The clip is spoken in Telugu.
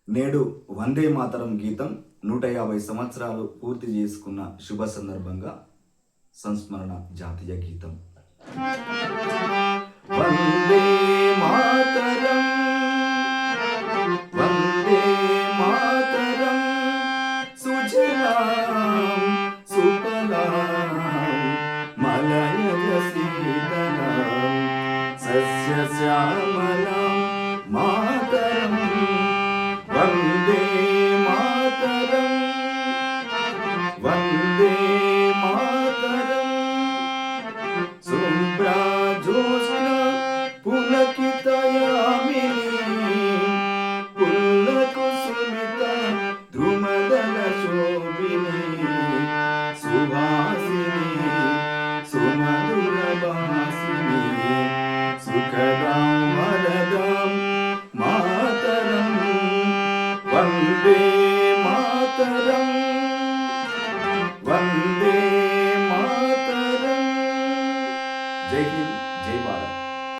నేడు వందే మాతరం గీతం 150 సంవత్సరాలు పూర్తి చేసుకున్న శుభ సందర్భంగా సంస్మరణ జాతీయ గీతం. వందే మాతరం, వందే మాతరం, సుజలాం సుఫలాం మలయజ శీతలాం సస్యశ్యామలాం మాతరం. వందే మాతరం, వందే మాతరం, శుభ్రజ్యోత్స్న పులకితయామినీ పుల్లకుసుమిత ద్రుమదల శోభినీ సువాసినీ సుమధుర భాసినీ సుఖదాం వరదాం మాతరం. వందే మాతరం, వందే మాతరం. జై హింద్.